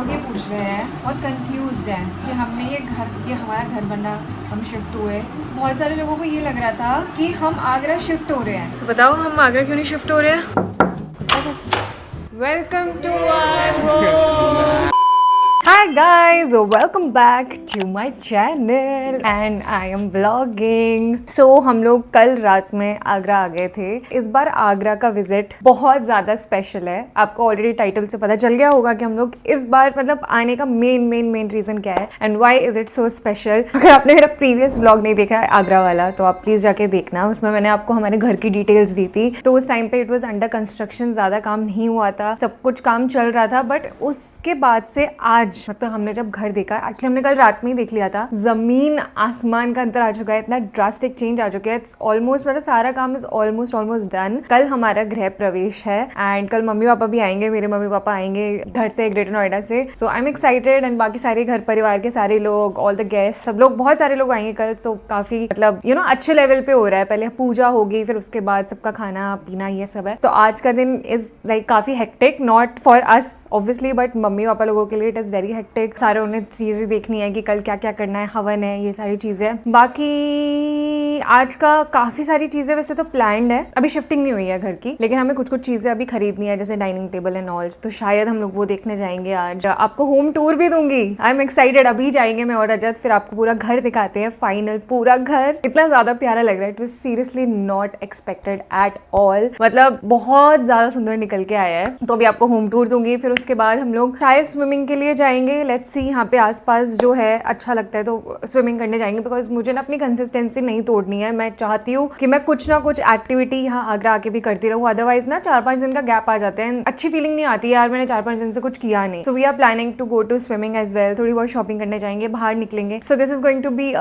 लोग ये पूछ रहे हैं, बहुत कंफ्यूज्ड हैं कि हमने ये हमारा घर बना, हम शिफ्ट हुए। बहुत सारे लोगों को ये लग रहा था कि हम आगरा शिफ्ट हो रहे हैं। तो बताओ हम आगरा क्यों नहीं शिफ्ट हो रहे हैं? Welcome to our home. Hi guys, welcome back to my channel and I am vlogging. So हम लोग कल रात में आगरा आ गए थे। इस बार आगरा का विजिट बहुत ज़्यादा स्पेशल है। आपको ऑलरेडी टाइटल से पता चल गया होगा कि हम लोग इस बार मतलब आने का मेन रीज़न क्या है and why is it so special. अगर आपने मेरा प्रीवियस व्लॉग नहीं देखा है आगरा वाला तो आप प्लीज़ जाके देखना। उसमें मैंने आपको हमारे घर की डिटेल्स दी थी। तो उस टाइम पे इट वॉज अंडर कंस्ट्रक्शन, ज़्यादा काम नहीं हुआ था, सब कुछ काम चल रहा था। बट उसके बाद से आज मतलब हमने जब घर देखा, एक्चुअली हमने कल रात में ही देख लिया था, जमीन आसमान का अंतर आ चुका है, इतना ड्रास्टिक चेंज आ चुका है। इट्स ऑलमोस्ट मतलब सारा काम इज ऑलमोस्ट डन। कल हमारा गृह प्रवेश है एंड कल मम्मी पापा भी आएंगे, मेरे मम्मी पापा आएंगे घर से, ग्रेटर नोएडा से। सो आई एम एक्साइटेड एंड बाकी सारे घर परिवार के सारे लोग, ऑल द गेस्ट, सब लोग, बहुत सारे लोग आएंगे कल। तो काफी मतलब अच्छे लेवल पे हो रहा है। पहले पूजा होगी, फिर उसके बाद सबका खाना पीना ये सब है। तो आज का दिन इज लाइक काफी hectic, not for us obviously but mummy papa लोगों के लिए इट इज वेरी हेक्टिक। सारे उन्हें चीजें देखनी है कि कल क्या क्या करना है, हवन है, ये सारी चीजें। बाकी आज का काफी सारी चीजें वैसे तो प्लान्ड है, अभी शिफ्टिंग नहीं हुई है घर की, लेकिन हमें कुछ चीजें अभी खरीदनी है जैसे डाइनिंग टेबल एंड ऑल। तो शायद हम लोग वो देखने जाएंगे आज। आपको होम टूर भी दूंगी, आई एम एक्साइटेड। अभी जाएंगे मैं और रजत, फिर आपको पूरा घर दिखाते हैं। फाइनल पूरा घर इतना ज्यादा प्यारा लग रहा है, it was seriously not expected at all. मतलब बहुत ज्यादा सुंदर निकल के आया है। तो अभी आपको होम टूर दूंगी, फिर उसके बाद हम लोग शायद स्विमिंग के लिए जाएंगे। लेट्स सी, यहाँ पे आसपास जो है अच्छा लगता है तो स्विमिंग करने जाएंगे, बिकॉज मुझे ना अपनी कंसिस्टेंसी नहीं तोड़नी है। मैं चाहती हूँ कि मैं कुछ ना कुछ एक्टिविटी यहाँ आगरा आके भी करती रहूँ, अदरवाइज ना 4-5 दिन का गैप आ जाते हैं, अच्छी फीलिंग नहीं आती यार, मैंने 4-5 दिन से कुछ किया नहीं। So we are planning to go to swimming as well. थोड़ी बहुत शॉपिंग करने जाएंगे, बाहर निकलेंगे। So this is going to be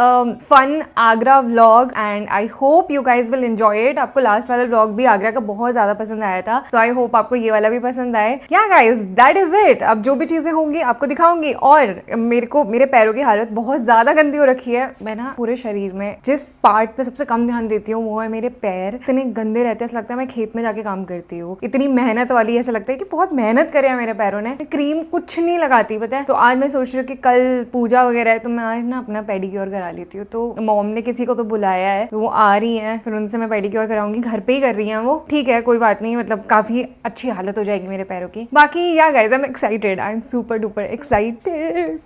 fun Agra vlog and I hope you guys will enjoy it. आपको लास्ट वाला व्लॉग भी आगरा का बहुत ज्यादा पसंद आया था, सो आई होप आपको ये वाला भी पसंद आए। Yeah guys that is it. अब जो भी चीजें होंगी आपको दिखाऊंगी। और मेरे पैरों की हालत बहुत ज्यादा गंदी हो रखी है। मैं ना पूरे शरीर में जिस पार्ट पे सबसे कम ध्यान देती हूँ वो है मेरे पैर। इतने गंदे रहते हैं, ऐसा लगता है मैं खेत में जाके काम करती हूँ। इतनी मेहनत वाली, ऐसा लगता है कि बहुत मेहनत करे है मेरे पैरों ने। क्रीम कुछ नहीं लगाती पता है। तो आज मैं सोच रही हूँ कि कल पूजा वगैरह है तो मैं आज ना अपना पेडिक्योर करा लेती हूँ। तो मॉम ने किसी को तो बुलाया है, तो वो आ रही है, फिर उनसे मैं पेडिक्योर कराऊंगी। घर पे ही कर रही है वो, ठीक है कोई बात नहीं, मतलब काफी अच्छी हालत हो जाएगी मेरे पैरों की। बाकी या guys I am excited, I am super duper excited.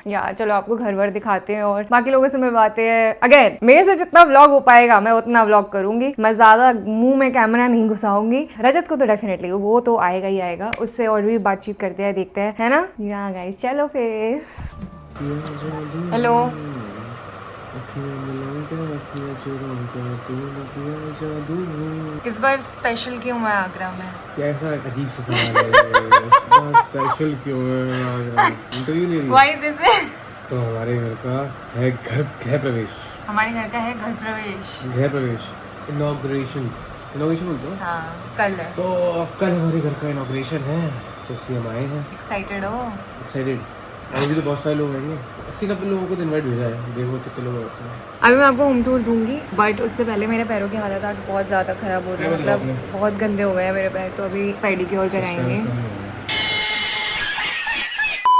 या चलो आपको घर वर दिखाते हैं और बाकी लोगों से मिलवाते हैं। अगेन मेरे से जितना व्लॉग हो पाएगा मैं उतना व्लॉग करूंगी। मैं ज्यादा मुंह में कैमरा नहीं घुसाऊंगी। रजत को तो डेफिनेटली वो तो आएगा ही आएगा, उससे और भी बातचीत करते हैं, देखते हैं, है ना। या गाइस चलो फिर। हेलो, इस बार स्पेशल क्यों है आगरा में? कैसा अजीब सा सवाल है। स्पेशल क्यों है आगरा? इंटरव्यू ले रही है? Why this is? तो हमारे घर का है गृह प्रवेश। हमारे घर का है घर प्रवेश, गृह प्रवेश, इनॉग्रेशन बोलते हो? हाँ कल है। तो कल हमारे घर का इनॉग्रेशन है, तो इसलिए हम आए हैं। एक्साइटेड हो? एक्साइटेड। और भी तो बहुत सारे लोग आएंगे, 80-90 लोगों को तो इनवाइट भेजा है, देखो कितने लोग आते हैं। अभी मैं आपको होम टूर दूंगी, बट उससे पहले मेरे पैरों की हालत आज बहुत ज़्यादा ख़राब हो रही है। मतलब बहुत गंदे हो गए हैं मेरे पैर, तो अभी पेडिक्योर कराएंगे।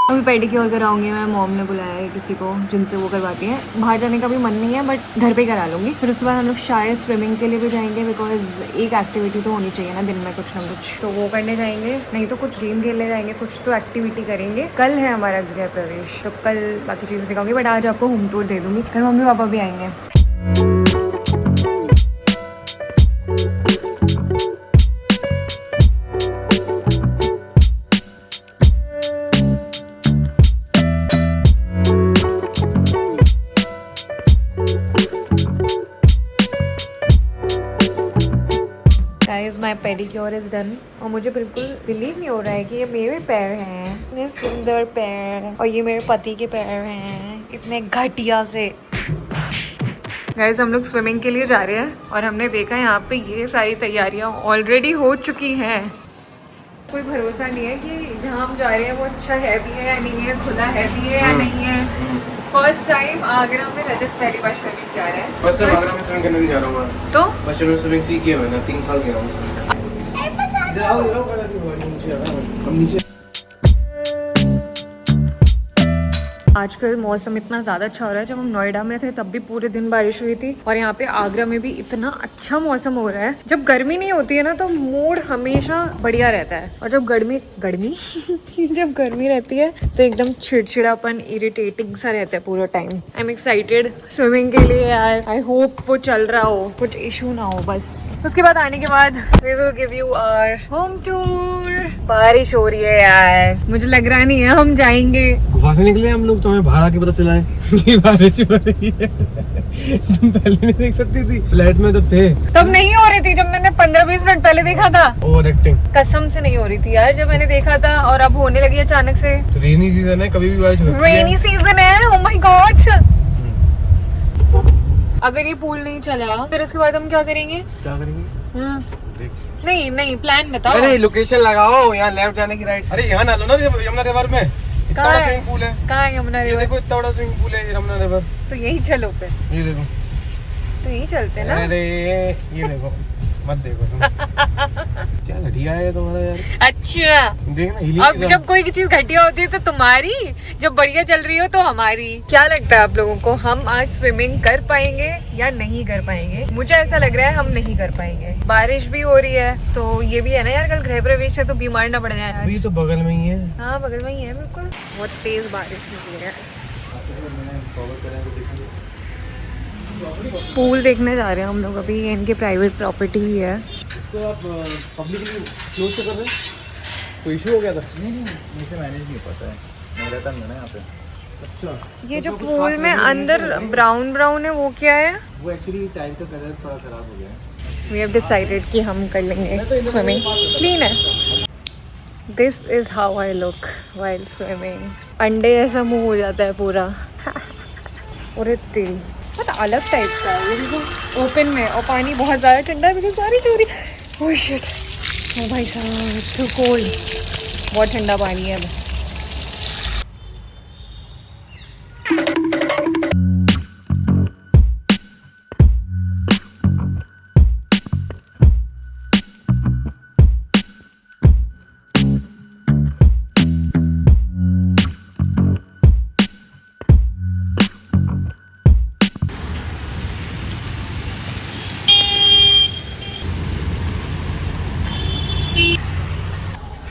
अभी पेडिक्योर कराऊंगी मैं। मॉम ने बुलाया है किसी को जिनसे वो करवाती है। बाहर जाने का भी मन नहीं है बट घर पे ही करा लूँगी। फिर उसके बाद हम लोग शायद स्विमिंग के लिए भी जाएंगे, बिकॉज एक एक्टिविटी तो होनी चाहिए ना दिन में, कुछ ना कुछ, तो वो करने जाएंगे। नहीं तो कुछ गेम खेलने जाएंगे, कुछ तो एक्टिविटी करेंगे। कल है हमारा गृह प्रवेश, तो कल बाकी चीज़ें दिखाऊंगी, बट आज आपको होम टूर दे दूँगी। कल मम्मी पापा भी आएंगे। माई पेडिक्योर इज डन और मुझे बिल्कुल बिलीव नहीं हो रहा है कि ये मेरे पैर हैं, इतने सुंदर पैर, और ये मेरे पति के पैर हैं इतने घटिया से। गाइस हम लोग स्विमिंग के लिए जा रहे हैं और हमने देखा यहाँ पे ये सारी तैयारियाँ ऑलरेडी हो चुकी हैं। कोई भरोसा नहीं है कि जहाँ हम जा रहे हैं वो अच्छा है भी है या नहीं है, खुला है भी है या नहीं है। फर्स्ट टाइम आगरा में रजत पहली बार स्विमिंग जा रहा है। फर्स्ट टाइम आगरा में स्विमिंग करने भी जा रहा हूँ। तो बच्चे में स्विमिंग सीखी है मैंने, 3 साल गया हूँ स्विमिंग। हम नीचे आजकल मौसम इतना ज़्यादा अच्छा हो रहा है, जब हम नोएडा में थे तब भी पूरे दिन बारिश हुई थी और यहाँ पे आगरा में भी इतना अच्छा मौसम हो रहा है। जब गर्मी नहीं होती है ना तो मूड हमेशा बढ़िया रहता है, और जब गर्मी गर्मी जब गर्मी रहती है तो एकदम चिड़चिड़ापन इरिटेटिंग सा रहता है पूरा time. I am excited swimming के लिए यार। आई होप वो चल रहा हो, कुछ इशू ना हो बस। उसके बाद आने के बाद we will give you our home tour. बारिश हो रही है यार, मुझे लग रहा नहीं है हम जाएंगे। गुफा से निकले हम लोग, तो हमें बाहर आके पता चला है कि बारिश हो रही है। तुम पहले नहीं देख सकती थी, फ्लैट में तब थे। तब नहीं हो रही थी, जब मैंने 15-20 मिनट पहले देखा था। Over acting. कसम से नहीं हो रही थी यार जब मैंने देखा था, और अब होने लगी अचानक से। तो रेनी सीजन है, कभी भी बारिश होती है। रेनी सीजन है, ओह माय गॉड। अगर ये पूल नहीं चला फिर उसके बाद हम क्या करेंगे? क्या करेंगे? नहीं नहीं, प्लान बताओ। अरे लोकेशन लगाओ, यहाँ लेफ्ट जाने की राइट। अरे यहाँ ना लो ना, यमुना रिवर में इतना बड़ा स्विमिंग पूल है। कहाँ है यमुना ये रिवर? देखो इतना बड़ा स्विमिंग पूल है यमुना रिवर। तो यही चलो फिर। ये देखो, तो यही चलते ना। अरे ये देखो, मत देखो तुम। क्या घटिया है तुम्हारा यार। अच्छा, देख ना, हिली अब जब कोई चीज घटिया होती है तो तुम्हारी, जब बढ़िया चल रही हो तो हमारी। क्या लगता है आप लोगों को, हम आज स्विमिंग कर पाएंगे या नहीं कर पाएंगे? मुझे ऐसा लग रहा है हम नहीं कर पाएंगे। बारिश भी हो रही है तो ये भी है ना यार, कल गृह प्रवेश है तो बीमार ना पड़ जाए अभी आज। तो बगल में ही है। हाँ बगल में ही है बिल्कुल। बहुत तेज बारिश हो रही है। पूल देखने जा रहे हैं हम लोग अभी, ये इनकी प्राइवेट प्रॉपर्टी ही है। इसको आप पब्लिकली क्लोज से कर रहे हैं? कोई इशू हो गया था? नहीं मुझे मैनेज नहीं पता है, मैं रहता नहीं ना यहाँ पे। अच्छा, ये जो पूल में अंदर ब्राउन ब्राउन है वो क्या है? वो एक्चुअली टाइम का कलर थोड़ा खराब हो गया है। वी हैव डिसाइडेड कि हम कर लेंगे स्विमिंग। क्लीन है। This is how I look while swimming. अंडे ऐसा मुंह हो जाता है पूरा। और तेल बहुत अलग टाइप का है ये देखो, ओपन में, और पानी बहुत ज़्यादा ठंडा है बिकॉज सारी चोरी। ओह शिट, ओ भाई साहब इट्स सो कोल्ड। बहुत ठंडा पानी है अब।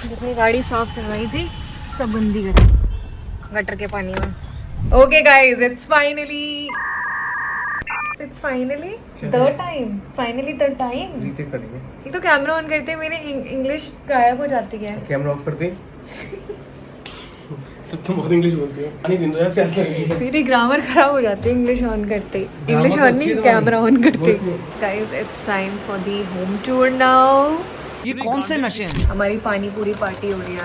जितनी गाड़ी साफ करवाई थी सब गंदी करी गटर के पानी में। Okay guys, it's finally the time. Retake करेंगे। ये तो कैमरा ऑन करते मेरे इंग्लिश गायब हो जाती है। कैमरा ऑफ करते तब तुम बहुत इंग्लिश बोलती हो। पानी पीन दो यार, प्यास लगी है। मेरी ग्रामर खराब हो जाती है इंग्लिश ऑन करते। इंग्लिश तो ऑन अच्छी नहीं, है कैमरा ऑन करते। बोल। Guys it's time for the home tour now. ये कौन से नशे हैं? हमारी पानी पूरी पार्टी हो रही है।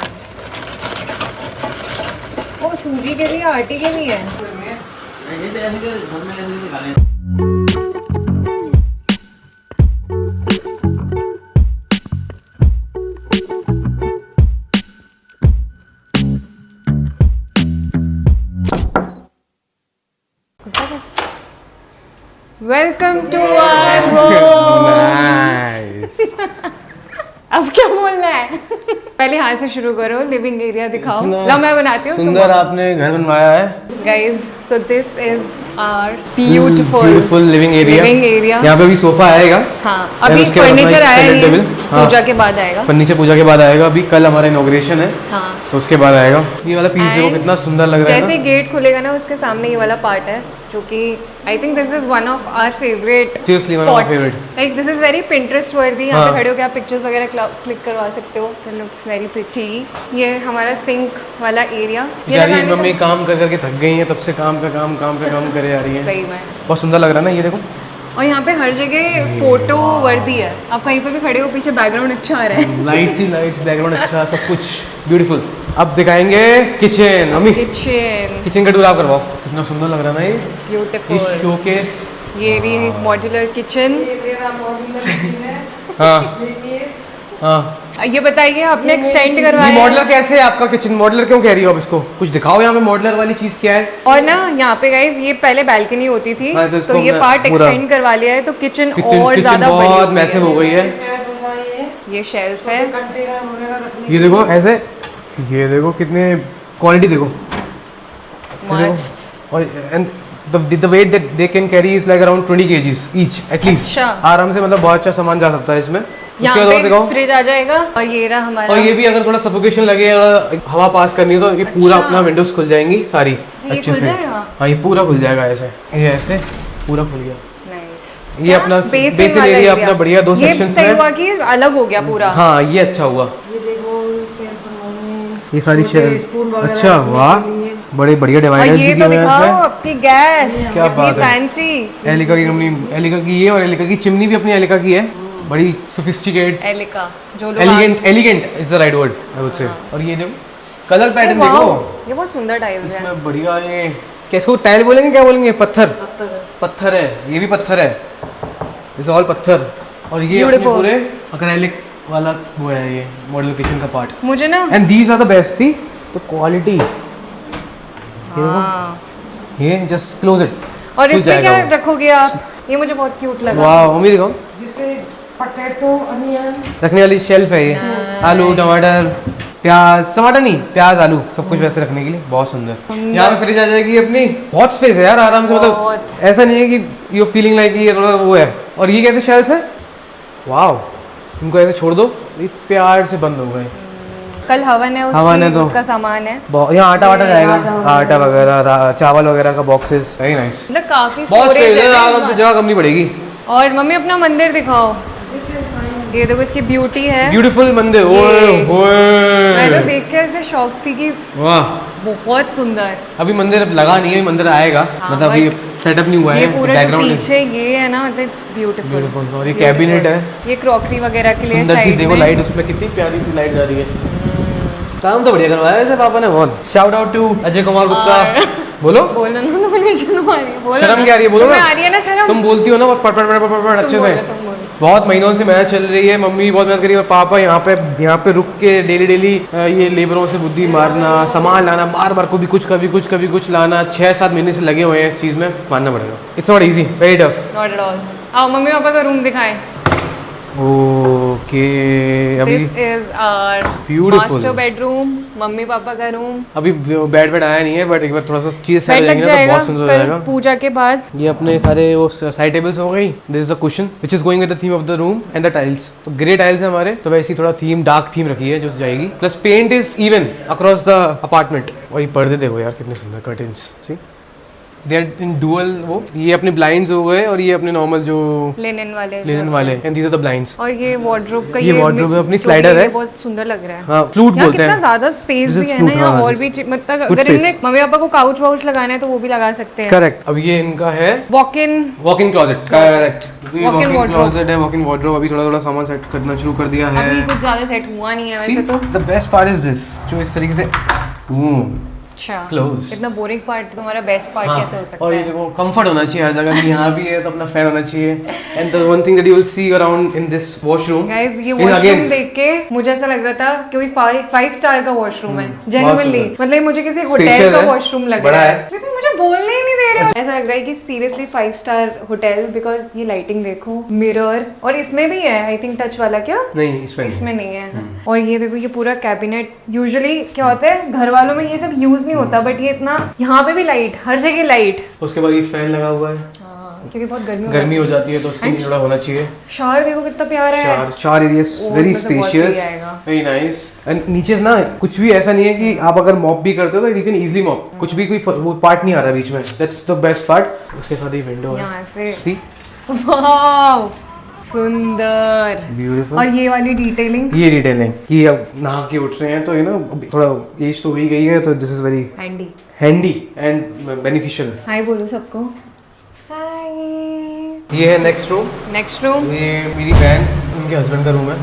ओ सूजी के भी आटे के भी है। Welcome to our home. Nice. अब क्या बोलना है? पहले हाथ से शुरू करो, लिविंग एरिया दिखाओ। इतना लो मैं बनाती हूँ। सुंदर आपने घर बनवाया है guys, so this is our beautiful living area. यहाँ पे भी सोफा आएगा। हाँ, और अभी उसके बाद फर्नीचर अपना आया study है, table। हाँ। पूजा के बाद आएगा। फर्नीचर पूजा के बाद आएगा। अभी कल हमारा इनॉग्रेशन है, हाँ, तो उसके बाद आएगा। ये वाला पीस देखो And कितना सुंदर लग रहा है जैसे ना। गेट खुलेगा ना उसके सामने ये वाला पार्ट है, जो कि I think this is one of our favourite Seriously, one of our favorite. Like this is very Pinterest worthy. यहाँ पे हाँ। खड़े होकर आप पिक्चर्स वगैरह क्लिक करवा सकते हो। It looks very pretty. ये हमारा सिंक वाला एरिया। ये यार ये लगाने मम्मी का काम कर करके थक गई हैं, तब से काम पे काम करे आ रही है। सही में। बहुत सुंदर लग रहा है ना ये देखो। और यहाँ पे हर जगह फोटो वर्दी है। आप कहीं पे भी खड़े हो, पीछे बैकग्राउंड अच्छा आ रहा है। लाइट्स ही लाइट्स, बैकग्राउंड अच्छा, सब कुछ ब्यूटीफुल। अब दिखाएंगे किचन। मम्मी किचन किचन का टूर आप करवाओ। कितना सुंदर लग रहा है ना ये ब्यूटीफुल। शोकेस। ये भी मॉड्यूलर किचन। हाँ हाँ। ये बताइए आपने एक्सटेंड ये करवाया मॉडलर है? कैसे है आपका किचन? मॉडलर क्यों कह रही हो आप इसको? कुछ दिखाओ यहाँ पे मॉडलर वाली चीज क्या है। और ना यहाँ पे गाइस ये पहले बैल्कनी होती थी, हाँ, तो इसको तो ये हमने पार्ट पूरा- एक्सटेंड करवा लिया है, तो किचन किचन और ज्यादा बड़ी बहुत हो गई मैसिव हो गई है। ये शेल्फ है। ये देखो ऐसे, ये देखो कितने क्वालिटी देखो। मस्त। और and the weight that they can carry is like around 20 kgs each at least। अच्छा। आराम से मतलब बहुत अच्छा सामान जा सकता है इसमें। उसके यहाँ बाद और पे दिखाओ। फ्रिज आ जाएगा और ये रहा हमारा। और ये भी अगर थोड़ा सफोकेशन लगे और हवा पास करनी है तो ये पूरा अच्छा। अपना विंडोज खुल जाएंगी सारी अच्छा, ये अच्छे खुल से। जाएगा? हाँ ये पूरा खुल जाएगा ऐसे, ये ऐसे पूरा खुल गया। Nice। ये क्या? अपना Basin बेसिन वाला एरिया area। अपना बढ़िया 2 ये सेक्शंस सही में। हुआ कि अलग हो गया पूरा। हाँ ये अच्छा हुआ। ये सारी शेल्फ, अच्छा वाह, बड़े बढ़िया और डिवाइडर्स ये भी तो दिए हुए हैं दिखाओ इसमें। आपकी गैस, क्या कितनी बात है। फैंसी। एलिका की कंपनी, एलिका की ये, और एलिका की चिमनी भी अपनी एलिका की है, बड़ी सोफिस्टिकेटेड, एलिका जो लोग elegant is the right word I would say. और ये देखो कलर पैटर्न वाओ, देखो ये बहुत सुंदर टाइल्स है। इसमें बढ़िया। ये कैसे टाइल बोलेंगे, क्या बोलेंगे, पत्थर है, ये भी पत्थर है, इट्स ऑल पत्थर। और ये अपने Beautiful। पूरे एक्रेलिक वाला वो है, ये मॉडल किचन का पार्ट। मुझे ना and these are the best, see the quality. हाँ। ये जस्ट क्लोज इट। और इसमें क्या रखोगे आप? ये मुझे बहुत क्यूट लगा। वाह मम्मी दिखाओ, रखने वाली शेल्फ है ये। आलू, टमाटर, प्याज, टमाटर नहीं, प्याज, आलू, सब कुछ वैसे रखने के लिए बहुत सुंदर। यहाँ पे फ्रिज आ जाएगी अपनी, बहुत स्पेस है यार, आराम से। मतलब बहुत। ऐसा नहीं है कि यू फीलिंग लाइक ये थोड़ा वो है। और ये कैसे शेल्फ है, वाह, इनको ऐसे छोड़ दो, ये प्यार से बंद हो गए। कल हवन है, हवन है तो उसका सामान है। यहाँ आटा वाटा जाएगा, आटा वगैरह, चावल वगैरह का बॉक्सेस, वेरी नाइस। मतलब काफी बहुत storage स्पेस है, है आराम से जगह कम नहीं पड़ेगी। और मम्मी अपना मंदिर दिखाओ, ये देखो इसकी ब्यूटी है। ब्यूटीफुल मंदिर, ओए मैं तो होए, देख के ऐसे शौक थी कि वाह। बहुत सुंदर। अभी मंदिर अब लगा नहीं है, मंदिर आएगा, हाँ, मतलब अभी सेटअप नहीं हुआ ये है, पूरा जो बैकग्राउंड पीछे ये है ना, मतलब इट्स ब्यूटीफुल। ब्यूटीफुल। और ये कैबिनेट है, ये क्रॉकरी वगैरह के लिए सुंदर सी, साइड देखो में। लाइट उसमें कितनी प्यारी सी लाइट जा रही है। काम तो बढ़िया करवाया है पापा ने बहुत। Shout out to Ajay Kumar Gupta. बोलो, बोलना ना तो मुझे शर्म आ रही है। बोलो शर्म ना। क्या आ रही है, बोलो तुम्हें ना। आ रही है ना शर्म? तुम बोलती हो ना बहुत पट पट पट पट पट अच्छे से। तुम बोलो। बहुत महीनों से मेहनत चल रही है, मम्मी बहुत मेहनत करी है, और पापा यहाँ पे रुक के डेली ये लेबरों से बुद्धि मारना, सामान लाना, बार बार कभी कुछ लाना, 6-7 महीने से लगे हुए हैं इस चीज़ में, मानना पड़ेगा। It's not easy, very tough. Not at all. आओ मम्मी पापा का रूम दिखाएं। ओके, अभी this is our Beautiful। Master bedroom, मम्मी पापा का रूम। अभी बेड आया नहीं है, बट एक बार थोड़ा सा चीज बेड लग जाएंगे ना तो जाएगा बहुत सुंदर हो कल जाएगा। पूजा के बाद। ये अपने सारे वो साइड टेबल्स हो गई। This is a cushion which is going with the theme of the room and the tiles. तो ग्रे टाइल्स है हमारे, तो वैसी थोड़ा थीम, डार्क थीम रखी है जो जाएगी। Plus paint is even across the apartment. और ये पर्दे देखो यार कितने सुंदर curtains, see they are in dual. वो ये अपने ब्लाइंड्स हो गए, और ये अपने नॉर्मल जो लिनन वाले लिनन वाले, and these are the blinds. और ये वार्डरोब का ये wardrobe है, अपनी जो slider भी है। बहुत सुंदर लग रहा है। हाँ, फ्लूट यहाँ बोलते कितना हैं। ज्यादा स्पेस This भी is है ना flute, यहाँ। हाँ, और this भी मतलब good अगर इनने space। मम्मी पापा को काउच वाउच लगाना है तो वो भी लगा सकते हैं। करेक्ट। अब ये इनका है walk in walk-in closet, correct. तो ये Walk-in वॉक-इन wardrobe। क्लोजेट है, वॉक-इन वार्डरोब। अभी थोड़ा सामान सेट करना शुरू कर दिया है। अभी कुछ ज्यादा सेट हुआ नहीं है See, वैसे तो। the best part is this, जो इस तरीके से अच्छा close। इतना बोरिंग पार्ट तुम्हारा बेस्ट पार्ट हाँ, कैसे हो सकता और ये है? देखो कंफर्ट होना चाहिए हर जगह कि यहाँ भी है तो अपना फैन होना चाहिए। And the one thing that you will see around in this washroom, guys ये वॉशरूम देख के मुझे ऐसा लग रहा था कि कोई 5 स्टार का वॉशरूम है जेन्युइनली। सुंदर। मतलब ये मुझे किसी Spacious होटल का है, वॉशरूम लग बड़ा रहा है। है, लेकिन मुझे बोलने ही नहीं दे रहे हो। ऐसा लग रहा है कि सीरियसली 5 स्टार होटल, बिकॉज ये लाइटिंग देखो, मिरर, और इसमें भी है आई थिंक टच वाला। क्या नहीं इसमें इसमें नहीं है। और ये देखो ये पूरा कैबिनेट। यूजुअली क्या होता है घर वालों में ये सब यूज नहीं होता, बट ये इतना, यहाँ पे भी लाइट, हर जगह लाइट। उसके बाद ये फैन लगा हुआ है, क्योंकि बहुत गर्मी हो जाती है तो उसके लिए थोड़ा होना चाहिए। शार देखो कितना प्यारा है। चार एरियाज, ओ, वेरी उसमें से बहुत स्पेशियस, सही आएगा। Very nice. एंड नीचे ना कुछ भी ऐसा नहीं है कि आप अगर मॉप भी करते हो तो यू कैन इजीली मॉप, कुछ भी कोई वो पार्ट नहीं आ रहा बीच में। That's the best part. उसके साथ ही विंडो यहाँ से है, सी वाव सुंदर। ब्यूटीफुल। और ये वाली डिटेलिंग, ये डिटेलिंग कि अब नहा के उठ रहे हैं तो थोड़ा एज तो हो ही गई है, तो this is very handy handy and beneficial. Hi बोलो सबको हाय। ये है नेक्स्ट रूम। नेक्स्ट रूम ये मेरी बहन, उनके हस्बैंड का रूम है।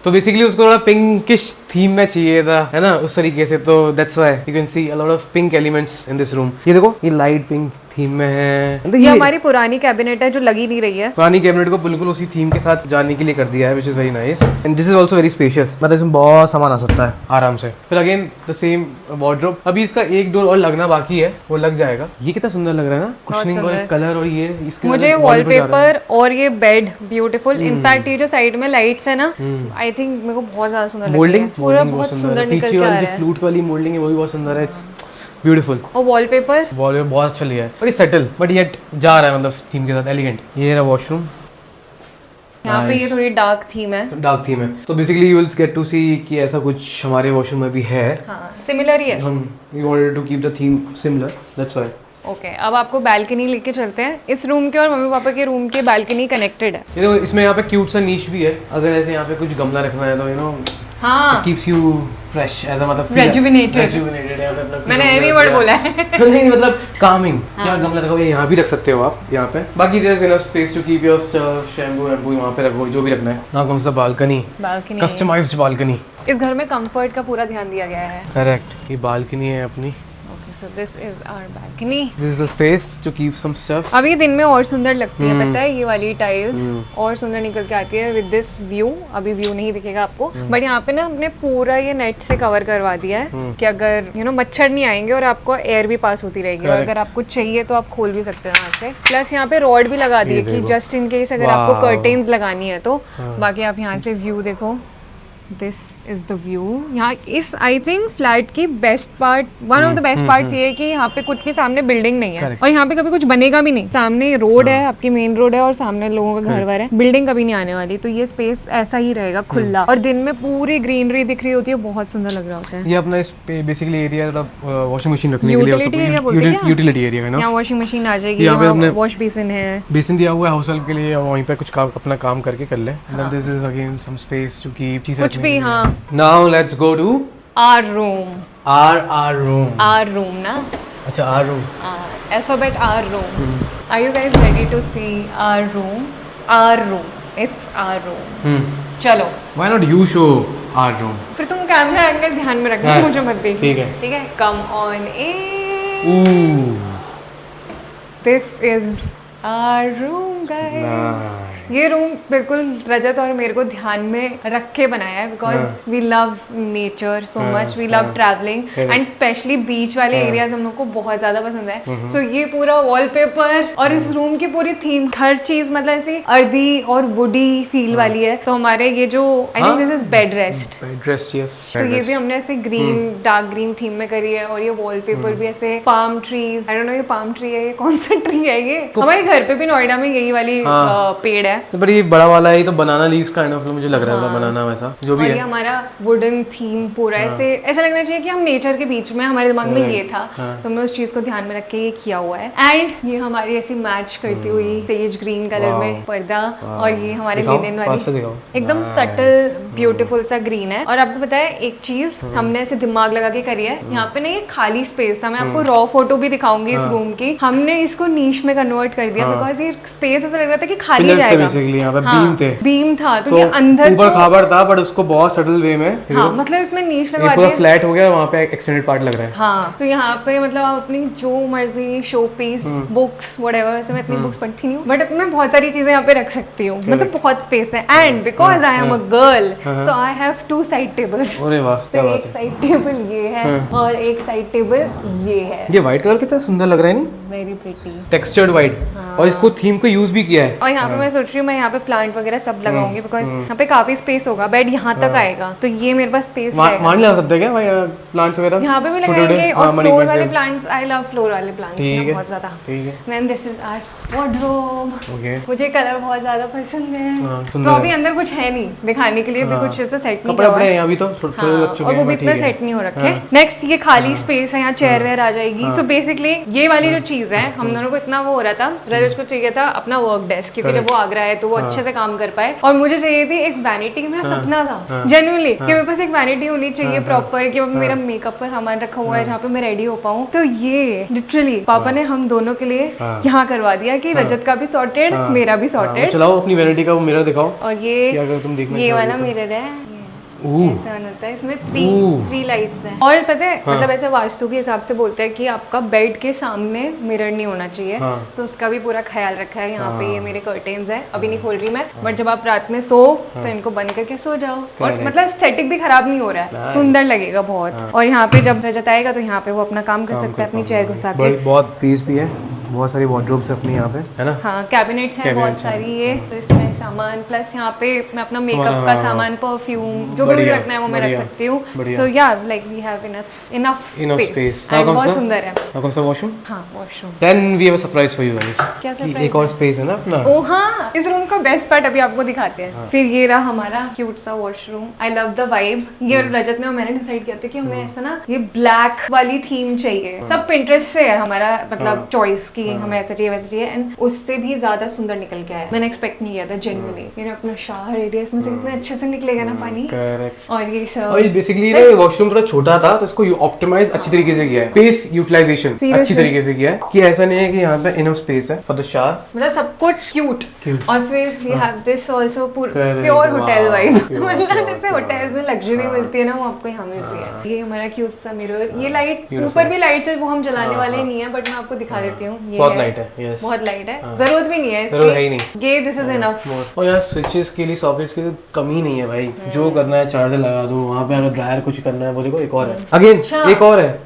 तो बेसिकली उसको थोड़ा पिंकिश थीम में चाहिए था, है ना, उस तरीके से। तो that's why you can see a lot of pink elements in this room. ये देखो ये लाइट पिंक थीम में है। मतलब ये हमारी पुरानी कैबिनेट है जो लगी नहीं रही है। पुरानी कैबिनेट को बिल्कुल उसी थीम के साथ जाने के लिए कर दिया है, which is very nice and this is also very spacious. मतलब इसमें बहुत सामान आ सकता है आराम से। फिर अगेन द सेम वार्डरोब। अभी इसका एक डोर और लगना बाकी है, वो लग जाएगा। ये कितना सुंदर लग रहा है ना, कुशनिंग और कलर और ये इसके मुझे वॉलपेपर और ये बेड ब्यूटीफुल। इनफैक्ट ये जो साइड में लाइट्स है ना, आई थिंक मेरे को बहुत ज्यादा सुंदर लग रही मोल्डिंग है। पूरा बहुत सुंदर निकल के आ रहा है। फ्लूट वाली मोल्डिंग है वो भी बहुत सुंदर है। It's beautiful. और वॉलपेपर बहुत अच्छा लिया है, बड़ी सेटल बट येट जा रहा है, मतलब थीम के साथ एलिगेंट। ये रहा वॉशरूम। यहाँ पे ये थोड़ी डार्क थीम है। डार्क थीम है, तो basically you will get to see कि ऐसा कुछ हमारे वॉशरूम में भी है। हाँ, सिमिलर ही है। हम we wanted to keep the theme similar, that's why. Okay, अब आपको बालकनी लेके चलते हैं। इस रूम के और मम्मी पापा के रूम के बालकनी कनेक्टेड है। ये देखो, इसमें यहाँ पे क्यूट सा नीच भी है। अगर ऐसे यहाँ पे कुछ गमला रखना है तो यू नो हाँ, keeps you fresh as a मतलब Rejuvenated। यहाँ पे अपना मैंने एवी वर्ड बोला है। नहीं मतलब कामिंग। यहाँ गमला रखा हुआ है, यहाँ भी रख सकते हो आप यहाँ पे। बाकी there is enough space to keep your shampoo वैम्पू वहाँ पे रखो, जो भी रखना है। Now comes the balcony, customized balcony. इस घर में कंफर्ट का पूरा ध्यान दिया गया है। करेक्ट, ये बालकनी है अपनी। So this is our balcony. This is the space to keep some stuff. अब ये दिन में और सुंदर लगती है, पता है, ये वाली टाइल्स और सुंदर निकल के आती है विद दिस व्यू। अभी व्यू नहीं दिखेगा आपको, बट यहाँ पे ना हमने पूरा ये नेट से कवर करवा दिया है कि अगर यू नो मच्छर नहीं आएंगे और आपको एयर भी पास होती रहेगी। और अगर आपको चाहिए तो आप खोल भी सकते हो यहाँ से। प्लस यहाँ पे रॉड भी लगा दी है कि जस्ट इन केस अगर आपको कर्टेन्स लगानी है तो। बाकी आप यहाँ से व्यू देखो, दिस इज द व्यू। यहाँ इस आई थिंक फ्लैट की best part, one of the best parts ये है कि यहाँ पे कुछ भी सामने बिल्डिंग नहीं है और यहाँ पे कभी कुछ बनेगा भी नहीं। सामने रोड है, आपकी मेन रोड है और सामने लोगों का घर वर है। बिल्डिंग कभी नहीं आने वाली, तो ये स्पेस ऐसा ही रहेगा खुला। और दिन में पूरी ग्रीनरी दिख रही होती है, बहुत सुंदर लग रहा होता है। ये अपना इस बेसिकली एरिया वॉशिंग मशीन रखने के लिए, यूटिलिटी एरिया बोलते हैं क्या? यूटिलिटी एरिया है ना। यहाँ वॉशिंग मशीन आ जाएगी, यहाँ पे हमने वॉश बेसिन है, बेसिन दिया हुआ है हाउस हेल्प के लिए, वहीं पे कुछ काम अपना काम करके कर ले। And this is again some space to keep चीजें कुछ भी। हाँ, now let's go to our room ना। अच्छा, our room। Alphabet our room. Are you guys ready to see our room? It's our room. चलो। Why not you show our room? फिर तुम camera angle ध्यान में रखना, मुझे मत देखना। ठीक है। Come on in. Ooh. This is our room, guys. ये रूम बिल्कुल रजत और मेरे को ध्यान में रख के बनाया है because we love nature so much, we love travelling and specially beach वाले एरियाज हम लोग को बहुत ज्यादा पसंद है। सो ये पूरा वॉलपेपर और इस रूम की पूरी थीम, हर चीज मतलब ऐसी अर्दी और वुडी फील वाली है। तो हमारे ये जो आई think this is bed rest, yes. तो ये भी हमने ऐसे ग्रीन डार्क ग्रीन थीम में करी है। और ये वॉलपेपर भी ऐसे palm trees, I don't know ये पाम ट्री है, ये कौन सा ट्री है। ये हमारे घर पे भी नोएडा में यही वाली पेड़ है। पर ये बड़ा वाला है, ये तो बनाना लीव्स काइंड ऑफ मुझे लग रहा है, बनाना वैसा जो भी है। ये हमारा वुडन थीम पूरा ऐसे ऐसा लगना चाहिए कि हम नेचर के बीच में, हमारे दिमाग में ये था। तो हमने उस चीज को ध्यान में रख के ये किया हुआ है। एंड ये हमारी ऐसी मैच करती हुई तेज ग्रीन कलर में पर्दा, और ये हमारे लिनन वाली एकदम सटल ब्यूटीफुल सा ग्रीन है। और आपको पता है एक चीज हमने ऐसे दिमाग लगा के करी है, यहाँ पे ना ये खाली स्पेस था, मैं आपको रॉ फोटो भी दिखाऊंगी इस रूम की, हमने इसको नीश में कन्वर्ट कर दिया बिकॉज ये स्पेस ऐसा लग रहा था कि खाली जाएगा। यहाँ पे बीम थे, बीम था, तो ये अंदर ऊपर खाबर था बट उसको बहुत सटल वे में, हाँ, मतलब इसमें नीश लगा दिया, पूरा फ्लैट हो गया, वहाँ पे एक्सटेंडेड पार्ट लग रहा है। हाँ, तो यहाँ पे मतलब आप अपनी जो मर्जी शो पीस, बुक्स, व्हाटएवर, वैसे मैं इतनी बुक्स पढ़ती नहीं हूँ बट मैं बहुत सारी चीजें यहाँ पे रख सकती हूँ, मतलब बहुत स्पेस है। And because I am a girl so I have 2 side tables. अरे वाह, क्या बात है। एक साइड टेबल ये है और एक साइड टेबल ये है। ये व्हाइट कलर कितना सुंदर लग रहा है, नहीं? वेरी प्रिटी टेक्सचर्ड व्हाइट, और इसको थीम को यूज भी किया है। और यहाँ पे मैं सोच रही हूँ मैं यहाँ पे प्लांट वगैरह सब लगाऊंगी बिकॉज यहाँ पे काफी स्पेस होगा, बेड यहाँ तक आएगा, तो ये मेरे पास स्पेस है। मान लगा सकते हैं क्या प्लांट्स वगैरह यहाँ पे भी लगाएंगे। और फ्लोर वाले प्लांट्स, आई लव फ्लोर वाले प्लांट्स बहुत ज्यादा। Then this is our wardrobe. मुझे कलर बहुत ज्यादा पसंद है। तो अभी अंदर कुछ है नहीं दिखाने के लिए, भी कुछ ऐसा सेट नहीं किया हुआ है अभी तो, और वो भी इतना सेट नहीं हो रखे। नेक्स्ट ये खाली स्पेस है, यहाँ चेयर वेयर आ जाएगी। सो बेसिकली ये वाली जो चीज है, हम दोनों को इतना वो हो रहा था, रजत को चाहिए था अपना वर्क डेस्क, क्योंकि जब वो आगरा है तो वो अच्छे से काम कर पाए, और मुझे चाहिए थी एक वैनिटी। मेरा सपना था जेन्युइनली कि मेरे पास एक वैनिटी होनी चाहिए प्रॉपर, कि मेरा मेकअप का सामान रखा हुआ है जहाँ पे मैं रेडी हो पाऊँ। तो ये लिटरली पापा ने हम दोनों के लिए यहाँ करवा दिया कि रजत का भी सॉर्टेड, मेरा भी सॉर्टेड। चलाओ अपनी वैनिटी का वो मिरर दिखाओ। और ये क्या तुम देखना ये वाला मिरर है, ऐसा होता है, इसमें थ्री लाइट्स हैं। और पता है मतलब ऐसे वास्तु के हिसाब से बोलते हैं कि आपका बेड के सामने मिरर नहीं होना चाहिए, तो उसका भी पूरा ख्याल रखा है। यहाँ पे ये मेरे कर्टेन्स हैं, अभी नहीं खोल रही मैं, बट जब आप रात में सो तो इनको बंद करके सो जाओ। और मतलब एस्थेटिक भी खराब नहीं हो रहा है, सुंदर लगेगा बहुत। और यहाँ पे जब रजत आएगा तो यहाँ पे वो अपना काम कर सकता है अपनी चेयर घुसा के। बहुत पीस भी है, बहुत सारी वार्डरोब्स अपनी यहाँ पे है ना। हाँ, कैबिनेट्स हैं बहुत सारी ये, तो इसमें सामान प्लस यहाँ पे मैं अपना मेकअप का सामान, परफ्यूम, जो भी मुझे रखना है वो मैं रख सकती हूँ। So yeah like we have enough space and बहुत सुंदर है। Now comes the washroom. हाँ, washroom. Then we have a surprise for you guys. क्या कि surprise एक और स्पेस है ना अपना। ओ हाँ, इस रूम का बेस्ट पार्ट अभी आपको दिखाते हैं। फिर ये रहा हमारा क्यूट सा washroom. I love the vibe. ये रजत ने और मैंने डिसाइड किया था कि हमें ऐसा ना ये ब्लैक वाली थीम चाहिए। सब पिंटरेस्ट से है हमारा मतलब चॉइस की हमें ऐसा चाहिए वैसा चाहिए, एंड उससे भी ज्यादा सुंदर निकल के आया। मैंने एक्सपेक्ट नहीं किया था जेन्युइनली। ये अपना शावर एरिया, इसमें से कितना अच्छे से निकलेगा ना पानी। Correct. और ये सब और बेसिकली ना वॉशरूम थोड़ा छोटा था तो इसको ऑप्टिमाइज अच्छी तरीके से किया है। स्पेस यूटिलाइजेशन अच्छी तरीके से किया है कि ऐसा नहीं है कि यहाँ पे इनफ स्पेस है फॉर द शावर, मतलब सब कुछ क्यूट। और फिर we have this also pure Correct. Hotel vibe. Pure, मतलब pure, जैसे होटल्स में लग्जरी मिलती है ना, वो आपको यहाँ मिल रही है। ये हमारा क्यूट सा मिरर। ये लाइट ऊपर भी लाइट्स है, वो हम जलाने वाले नहीं है, बट मैं आपको दिखा देती हूँ। ये बहुत लाइट है। यस, बहुत लाइट है, जरूरत भी नहीं है जरूरत है ही नहीं। इसकी। ये दिस इज इनफ। और यहाँ स्विचेस के लिए, सॉकेट्स के लिए कमी नहीं है भाई। जो करना है चार्जर लगा दो वहाँ पे, अगर ड्रायर कुछ करना है वो देखो एक और है, अगेन एक और है,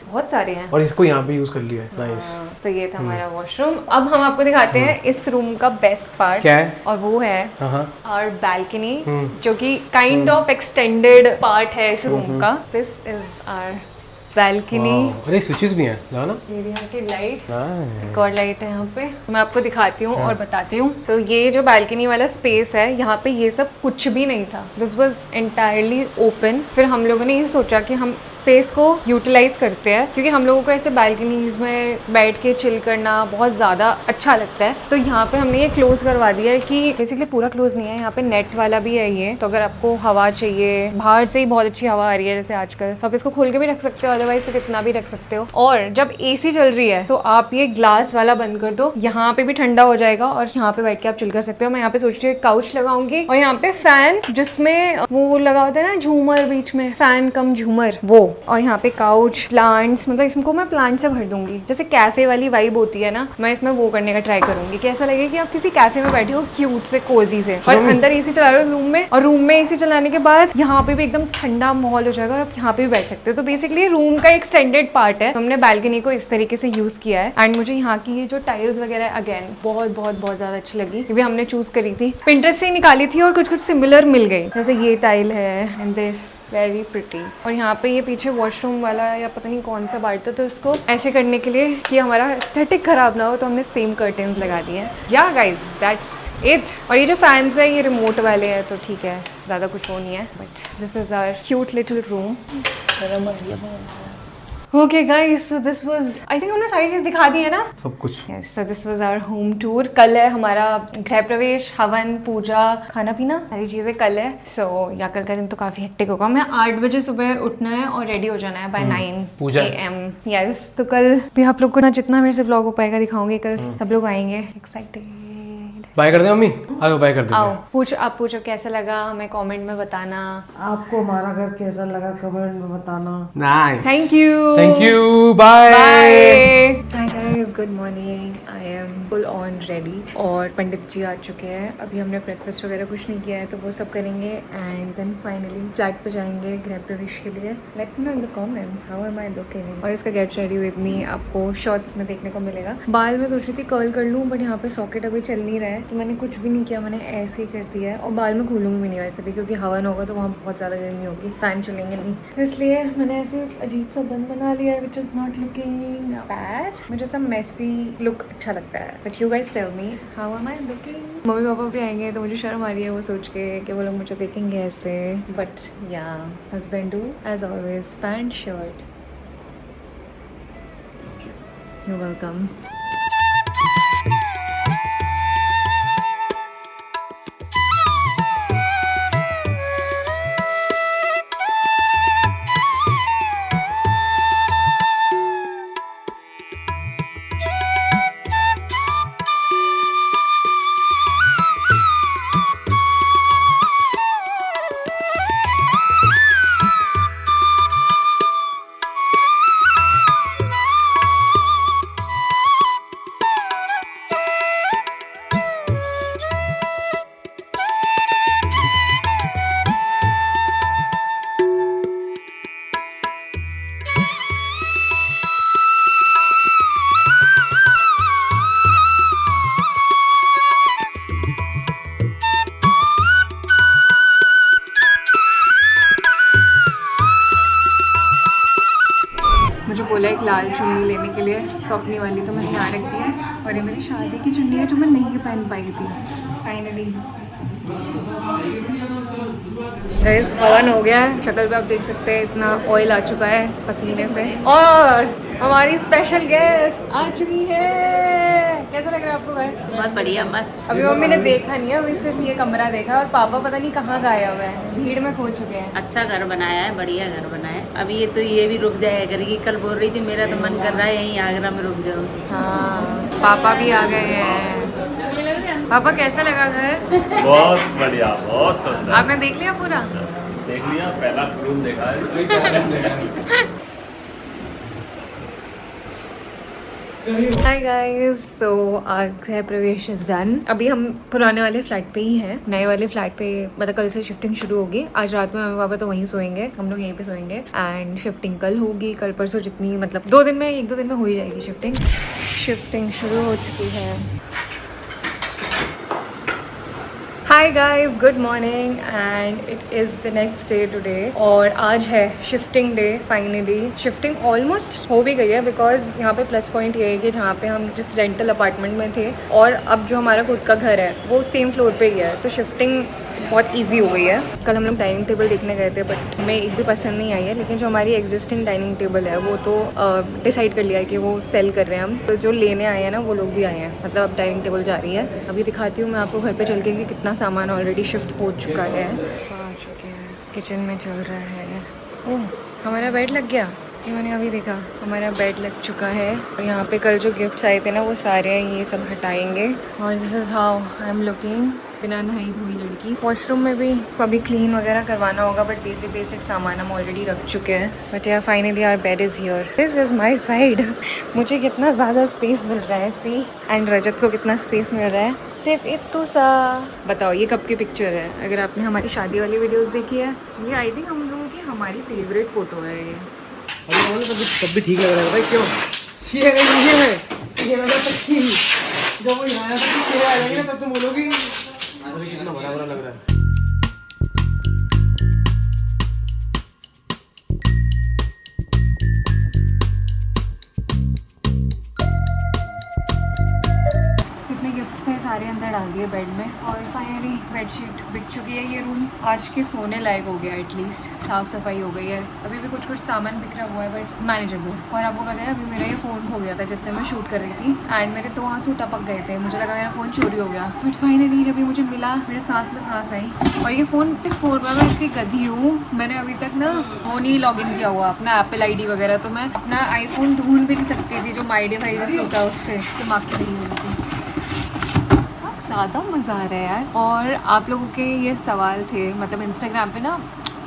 बहुत सारे हैं और इसको यहाँ पे यूज कर लिया है। नाइस। तो ये था हमारा वॉशरूम। अब हम आपको दिखाते हैं इस रूम का बेस्ट पार्ट क्या है, और वो है हाँ और बैल्कनी, जो कि काइंड ऑफ एक्सटेंडेड पार्ट है इस रूम का। This is our balcony. अरे स्विचेस भी हैं ना। ये यहाँ की लाइट, Nice. एक और लाइट है यहाँ पे, मैं आपको दिखाती हूँ और बताती हूँ। तो ये जो बैल्कनी वाला स्पेस है, यहाँ पे ये सब कुछ भी नहीं था। This was entirely open. फिर हम लोगों ने ये सोचा कि हम स्पेस को यूटिलाइज करते हैं, क्योंकि हम लोगों को ऐसे बैल्कनीज में बैठ के चिल करना बहुत ज़्यादा अच्छा लगता है। तो यहाँ पे हमने ये क्लोज करवा दिया है, कि बेसिकली पूरा क्लोज नहीं है, यहाँ पे नेट वाला भी है ये। तो अगर आपको हवा चाहिए, बाहर से ही बहुत अच्छी हवा आ रही है जैसे आजकल, तो आप इसको खोल के भी रख सकते हो, अदरवाइज सिर्फ इतना भी रख सकते हो। और जब एसी चल रही है तो आप ये ग्लास वाला बंद कर दो, यहाँ पे भी ठंडा हो जाएगा और यहाँ पे बैठ के आप चिल कर सकते हो। मैं यहाँ पे सोच रही हूँ काउच लगाऊंगी, और यहाँ पे फैन जिसमें वो लगा होता है ना झूमर, बीच में फैन कम झूमर, वो। और यहाँ पे काउच, प्लांट्स, मतलब इसको मैं प्लांट से भर दूंगी, जैसे कैफे वाली वाइब होती है ना, मैं इसमें वो करने का ट्राई करूंगी कि ऐसा लगे कि आप किसी कैफे में बैठे हो क्यूट से, कोजी से, और अंदर एसी चला रहे हो रूम में, और रूम में एसी चलाने के बाद यहाँ पे भी एकदम ठंडा माहौल हो जाएगा और आप यहाँ पे भी बैठ सकते हो। तो बेसिकली रूम का एक्सटेंडेड पार्ट है। हमने बैल्कनी को इस तरीके से यूज किया है। एंड मुझे यहाँ की ये जो टाइल्स वगैरह अगेन बहुत बहुत बहुत ज्यादा अच्छी लगी, क्योंकि हमने चूज करी थी, पिंटरेस्ट से ही निकाली थी और कुछ कुछ सिमिलर मिल गई। जैसे ये टाइल है एंड दिस वेरी प्रिटी। और यहाँ पे ये पीछे वॉशरूम वाला या पता नहीं कौन सा बाइट था, तो इसको ऐसे करने के लिए कि हमारा एस्थेटिक खराब ना हो, तो हमने सेम कर्टेन्स लगा दिए हैं। Yeah guys that's it. और ये जो फैंस है ये रिमोट वाले हैं, तो ठीक है, ज़्यादा कुछ वो नहीं है, but this is our cute little room. Okay guys, so this was, I think हमने सारी चीज दिखा दी है ना, सब कुछ। Yes, so this was our home tour. कल है हमारा गृह प्रवेश, हवन, पूजा, खाना पीना, सारी चीजें कल है। सो या कल का दिन तो काफी हेक्टिक होगा। हमें 8 बजे सुबह उठना है और रेडी हो जाना है बाय 9 AM। यस, तो कल भी आप लोग को ना जितना मेरे से व्लॉग हो पाएगा दिखाऊंगी। कल सब लोग आएंगे, एक्साइटेड। बाय कर दे मम्मी, आओ बाय कर दे। आओ, आप पूछो कैसा लगा, हमें कमेंट में बताना। आपको हमारा घर कैसा लगा कमेंट में बताना। Nice, thank you, thank you, bye. Hi guys, good morning. I am full on ready और पंडित जी आ चुके हैं। अभी हमने ब्रेकफास्ट वगैरह कुछ नहीं किया है, तो वो सब करेंगे एंड देन फाइनली फ्लैट पे जाएंगे गृह प्रवेश के लिए। Let me know in the comments how am I looking. और इसका गेट रेडी विद मी आपको शॉर्ट्स में देखने को मिलेगा। बाल में सोच रही थी कर्ल कर लूँ, बट यहाँ पे सॉकेट अभी चल नहीं रहा है, तो मैंने कुछ भी नहीं किया, मैंने ऐसे ही कर दिया है। और बाल में खोलूंगी भी नहीं वैसे भी, क्योंकि हवन होगा तो वहाँ बहुत ज़्यादा गर्मी होगी, फैन चलेंगे नहीं, तो इसलिए मैंने ऐसे अजीब सा बन बना लिया है, which is not looking bad. मुझे सब मेसी लुक अच्छा लगता है, but you guys tell me how am I looking. मम्मी पापा भी आएंगे तो मुझे शर्म आ रही है वो सोच के कि वो लोग मुझे देखेंगे ऐसे, but yeah husband do as always pant shirt. You welcome. बोला एक लाल चुन्नी लेने के लिए, तो अपनी वाली तो मैंने यहाँ रखी है, और ये मेरी शादी की चुन्नी है जो मैं नहीं पहन पाई थी फाइनली। हवन हो गया है, शक्ल पे आप देख सकते हैं इतना ऑयल आ चुका है पसीने से, और हमारी स्पेशल गेस्ट आ चुकी है। कैसा लग रहा है आपको भाई? बहुत बढ़िया मस्त। अभी मम्मी ने देखा नहीं है, अभी सिर्फ ये कमरा देखा, और पापा पता नहीं कहाँ गाया हुआ है, भीड़ में खो चुके हैं। अच्छा घर बनाया है, बढ़िया घर बनाया है। अभी ये भी रुक जाया करेगी, कल बोल रही थी मेरा तो मन कर रहा है यहीं आगरा में रुक जाओ। हाँ, पापा भी आ गए हैं। पापा कैसा लगा घर? बहुत बढ़िया, बहुत सुंदर। आपने देख लिया पूरा? देख लिया, पहला रूम देखा है। हाय गाइस, तो आज गृह प्रवेश इज डन। अभी हम पुराने वाले फ्लैट पे ही हैं, नए वाले फ्लैट पे मतलब कल से शिफ्टिंग शुरू होगी। आज रात में मम्मी पापा तो वहीं सोएंगे, हम लोग यहीं पे सोएंगे, एंड शिफ्टिंग कल होगी, कल परसों जितनी मतलब 2 दिन में, 1-2 दिन में हो ही जाएगी शिफ्टिंग। शिफ्टिंग शुरू हो चुकी है। हाय guys, good morning, and it is the next day today, और आज है shifting day. Finally shifting almost हो भी गई है, बिकॉज यहाँ पे प्लस पॉइंट ये है कि जहाँ पे हम जिस रेंटल अपार्टमेंट में थे और अब जो हमारा खुद का घर है वो सेम फ्लोर पे ही है, तो शिफ्टिंग बहुत इजी हो गई है। कल हम लोग डाइनिंग टेबल देखने गए थे, बट हमें एक भी पसंद नहीं आई है, लेकिन जो हमारी एग्जिस्टिंग डाइनिंग टेबल है वो तो डिसाइड कर लिया है कि वो सेल कर रहे हैं हम, तो जो लेने आए हैं ना वो लोग भी आए हैं, मतलब अब डाइनिंग टेबल जा रही है। अभी दिखाती हूँ मैं आपको घर पे चल के कि कितना सामान ऑलरेडी शिफ्ट हो चुका है। आ चुके हैं, किचन में चल रहा है। ओह, हमारा बेड लग गया, ये मैंने अभी देखा, हमारा बेड लग चुका है। और यहाँ पे कल जो गिफ्ट्स आए थे ना वो सारे ये सब हटाएंगे, और this is how I am looking. बिना नहाई धोई लड़की। वॉशरूम में भी अभी क्लीन वगैरह करवाना होगा, बट बेसिक सामान हम ऑलरेडी रख चुके हैं। बट यार finally our bed is here, this is my side. मुझे कितना ज़्यादा स्पेस मिल रहा है, सी, एंड रजत को कितना स्पेस मिल रहा है, सिर्फ इतना सा। बताओ ये कब की पिक्चर है? अगर आपने हमारी शादी वाली वीडियोस देखी है, ये आई थिंक हम लोगों की हमारी फेवरेट फ़ोटो है ये। तब भी ठीक लग रहा है भाई, क्यों? ये मतलब सच्ची जब वो यहाँ से आ जाएगी ना तब तुम बोलोगी कितना बड़ा लग रहा है। जितने गिफ्ट्स थे सारे अंदर डाल दिए बेड में, और फाइनली बेडशीट बिक चुकी है। ये रूम आज के सोने लायक हो गया, एटलीस्ट साफ़ सफाई हो गई है। अभी भी कुछ सामान बिखरा हुआ है बट मैनेजेबल। और आपको पता है अभी मेरा ये फ़ोन खो गया था जिससे मैं शूट कर रही थी, एंड मेरे 2 आंसू टपक गए थे, मुझे लगा मेरा फ़ोन चोरी हो गया। बट फाइनली जब ये मुझे मिला, मेरे सांस में सांस आई। और ये फ़ोन इस फ़ोन में मैं इतनी गधी हूँ, मैंने अभी तक ना वो नहीं लॉगिन किया हुआ अपना एप्पल ID वगैरह, तो मैं अपना आईफोन ढूंढ भी नहीं सकती थी जो माई डिवाइस होता है उससे, दिमाग की रही हुई थी। ज़्यादा मज़ा आ रहा है यार। और आप लोगों के ये सवाल थे, मतलब इंस्टाग्राम पे ना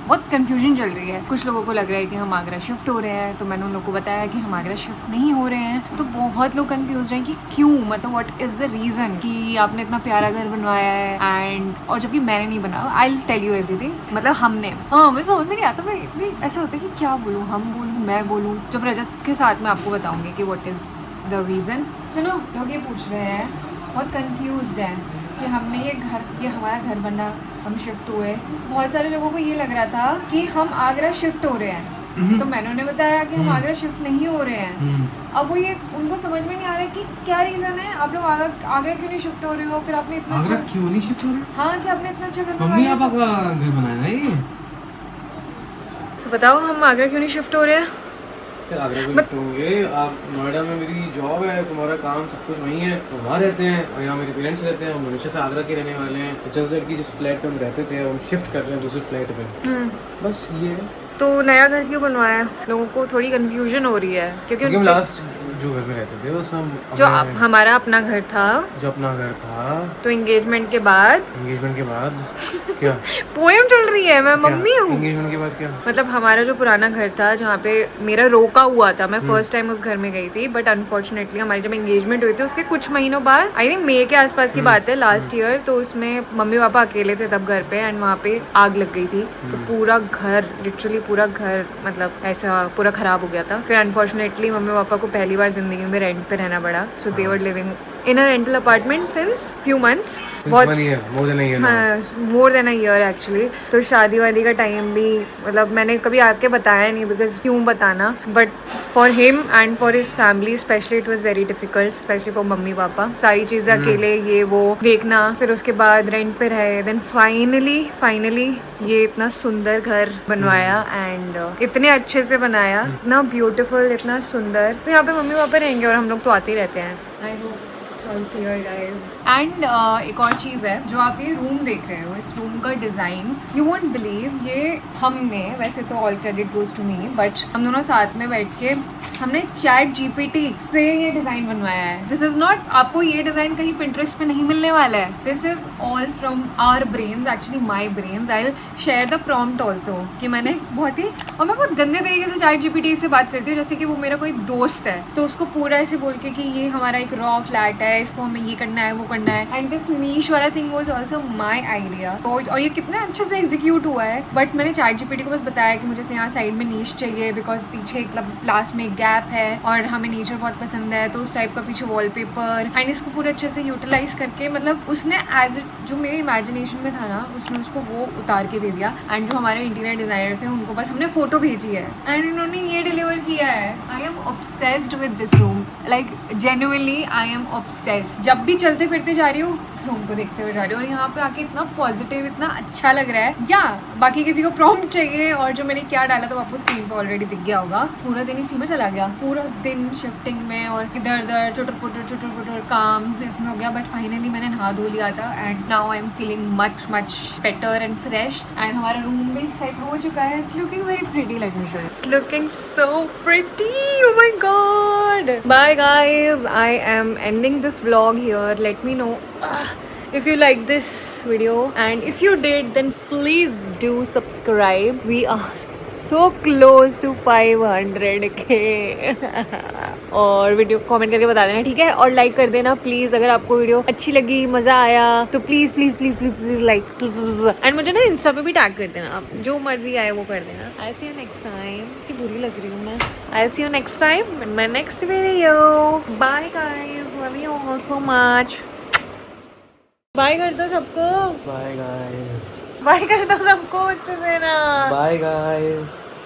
बहुत कन्फ्यूजन चल रही है। कुछ लोगों को लग रहा है कि हम आगरा शिफ्ट हो रहे हैं, तो मैंने उन लोगों को बताया कि हम आगरा शिफ्ट नहीं हो रहे हैं। तो बहुत लोग कंफ्यूज हैं कि क्यों, मतलब व्हाट इज़ द रीज़न कि आपने इतना प्यारा घर बनवाया है, एंड और जबकि मैंने नहीं बनाया। I will tell you everything, मतलब हमने, मुझे समझ में नहीं आता, मैं इतनी ऐसा होता है कि क्या बोलूँ, हम बोलूँ, मैं बोलूँ। जब रजत के साथ मैं आपको बताऊँगी कि व्हाट इज़ द रीज़न। सुनो, लोग ये पूछ रहे हैं, बहुत कन्फ्यूज्ड है कि हमने ये हमारा घर बना, हम शिफ्ट हुए। बहुत सारे लोगों को ये लग रहा था कि हम आगरा शिफ्ट हो रहे हैं, तो मैंने उन्हें बताया कि हम आगरा शिफ्ट नहीं हो रहे हैं। अब वो ये उनको समझ में नहीं आ रहा है कि क्या रीज़न है, आप लोग आगरा क्यों नहीं शिफ्ट हो रहे हो, फिर आपने इतना आगरा क्यों नहीं शिफ्ट हो रहे? हाँ, कि आपने इतना अच्छा घर मम्मी बनवाया। आप घर बनाया ना ये, तो बताओ हम आगरा क्यों नहीं शिफ्ट हो रहे हैं? फिर आगरा में शिफ्ट होंगे। आप नोएडा में मेरी जॉब है, तुम्हारा काम सब कुछ वहीं है, तो वहाँ रहते हैं, और यहाँ मेरे पेरेंट्स रहते हैं, हम हमेशा से आगरा के रहने वाले हैं। जैसे कि जिस फ्लैट पे हम रहते थे हम शिफ्ट कर रहे हैं दूसरे फ्लैट पे, बस ये है। तो नया घर क्यों बनवाया? लोगों को थोड़ी कंफ्यूजन हो रही है, क्योंकि हम लास्ट जो घर में रहते थे उसमें जो हमारा अपना घर था, जो अपना घर था, तो एंगेजमेंट के बाद क्या पोएम चल रही है, मैं मम्मी हूँ। एंगेजमेंट के बाद क्या? मतलब हमारा जो पुराना घर था जहाँ पे मेरा रोका हुआ था, मैं फर्स्ट टाइम उस घर में गई थी, बट अनफॉर्चुनेटली हमारी जब एंगेजमेंट हुई थी उसके कुछ महीनों बाद, आई थिंक मई के आसपास की बात है, लास्ट ईयर, तो उसमें मम्मी पापा अकेले थे तब घर पे, एंड वहाँ पे आग लग गई थी, तो पूरा घर, लिटरली पूरा घर, मतलब ऐसा पूरा खराब हो गया था। फिर अनफॉर्चुनेटली मम्मी पापा को पहली बार जिंदगी में रेंट पे रहना पड़ा, so they were living in a rental apartment since few months. Since 1 year, more than a year now. हाँ, more than a year actually. तो शादी वादी का टाइम भी मतलब मैंने कभी आके बताया नहीं बिकॉज क्यों बताना, but for him and for his family specially it was very difficult, specially for mummy papa, सारी चीज़ें अकेले ये वो देखना, फिर उसके बाद रेंट पे रहे, देन फाइनली ये इतना सुंदर घर बनवाया एंड इतने अच्छे से बनाया, इतना ब्यूटीफुल, इतना सुंदर. तो यहाँ पे मम्मी पापा रहेंगे और हम लोग तो आते ही रहते हैं. आई होप एंड एक और चीज़ है, जो आप ये रूम देख रहे हो, इस रूम का डिज़ाइन यू वोंट बिलीव, ये हमने, वैसे तो all credit goes to me, but हम दोनों साथ में बैठ के हमने चैट जीपीटी से ये डिज़ाइन बनवाया है. दिस इज़ नॉट, आपको ये डिज़ाइन कहीं पिंटरेस्ट पे नहीं मिलने वाला है. This is all from our brains, actually my brains. I will share the prompt also कि मैंने बहुत ही, और मैं बहुत गंदे तरीके से चैट जीपीटी से बात करती हूँ, जैसे कि वो मेरा कोई दोस्त है, तो उसको पूरा ऐसे बोल के कि ये हमारा एक रॉ फ्लैट है, इसको हमें ये करना है, वो करना है. एंड दिस नीश वाला thing was also my idea. और ये कितने अच्छे से एग्जीक्यूट हुआ है. बट मैंने चैट जीपीटी को बस बताया कि मुझे यहाँ साइड में नीश चाहिए बिकॉज पीछे लास्ट में एक गैप है और हमें नेचर बहुत पसंद है, तो उस टाइप का पीछे वॉलपेपर, एंड इसको पूरे अच्छे से यूटिलाइज करके, मतलब उसने एज जो मेरे इमेजिनेशन में था ना, उसने उसको वो उतार के दे दिया. एंड जो हमारे इंटीरियर डिजाइनर थे उनको बस हमने फोटो भेजी है एंड उन्होंने ये डिलीवर किया है. I am obsessed with this room, like genuinely I am obsessed. जब भी चलते फिरते जा रही हूँ इस रूम को देखते हुए जा रही हूँ, और यहाँ पे आके इतना पॉजिटिव, इतना अच्छा लग रहा है. या बाकी किसी को प्रॉम्प्ट चाहिए, और जो मैंने क्या डाला तो आपको स्क्रीन पे ऑलरेडी दिख गया होगा. पूरा दिन इसी में चला गया, पूरा दिन शिफ्टिंग में और इधर उधर चुटर पुटर काम इसमें हो गया. बट फाइनली मैंने नहा धो लिया था and now I am feeling much better and fresh. And हमारा रूम भी सेट हो चुका है. It's looking very pretty, let me show you. It's looking so pretty, oh my god. Bye guys, I am ending this vlog here. Let me know if you like this video, and if you did then please do subscribe. We are so close to 500k. और video comment करके बता देना, ठीक है, और like कर देना please अगर आपको वीडियो अच्छी लगी, मज़ा आया तो प्लीज़ लाइक. एंड मुझे ना इंस्टा पे भी टैग कर देना, आप जो मर्जी आए वो कर देना. I see you next time. कि बुरी लग रही हूँ मैं. I see you next time in my next video. Bye guys, love you all so much. Bye कर दो सबको. Bye guys. बाय कर दो सबको अच्छे से ना. Bye guys.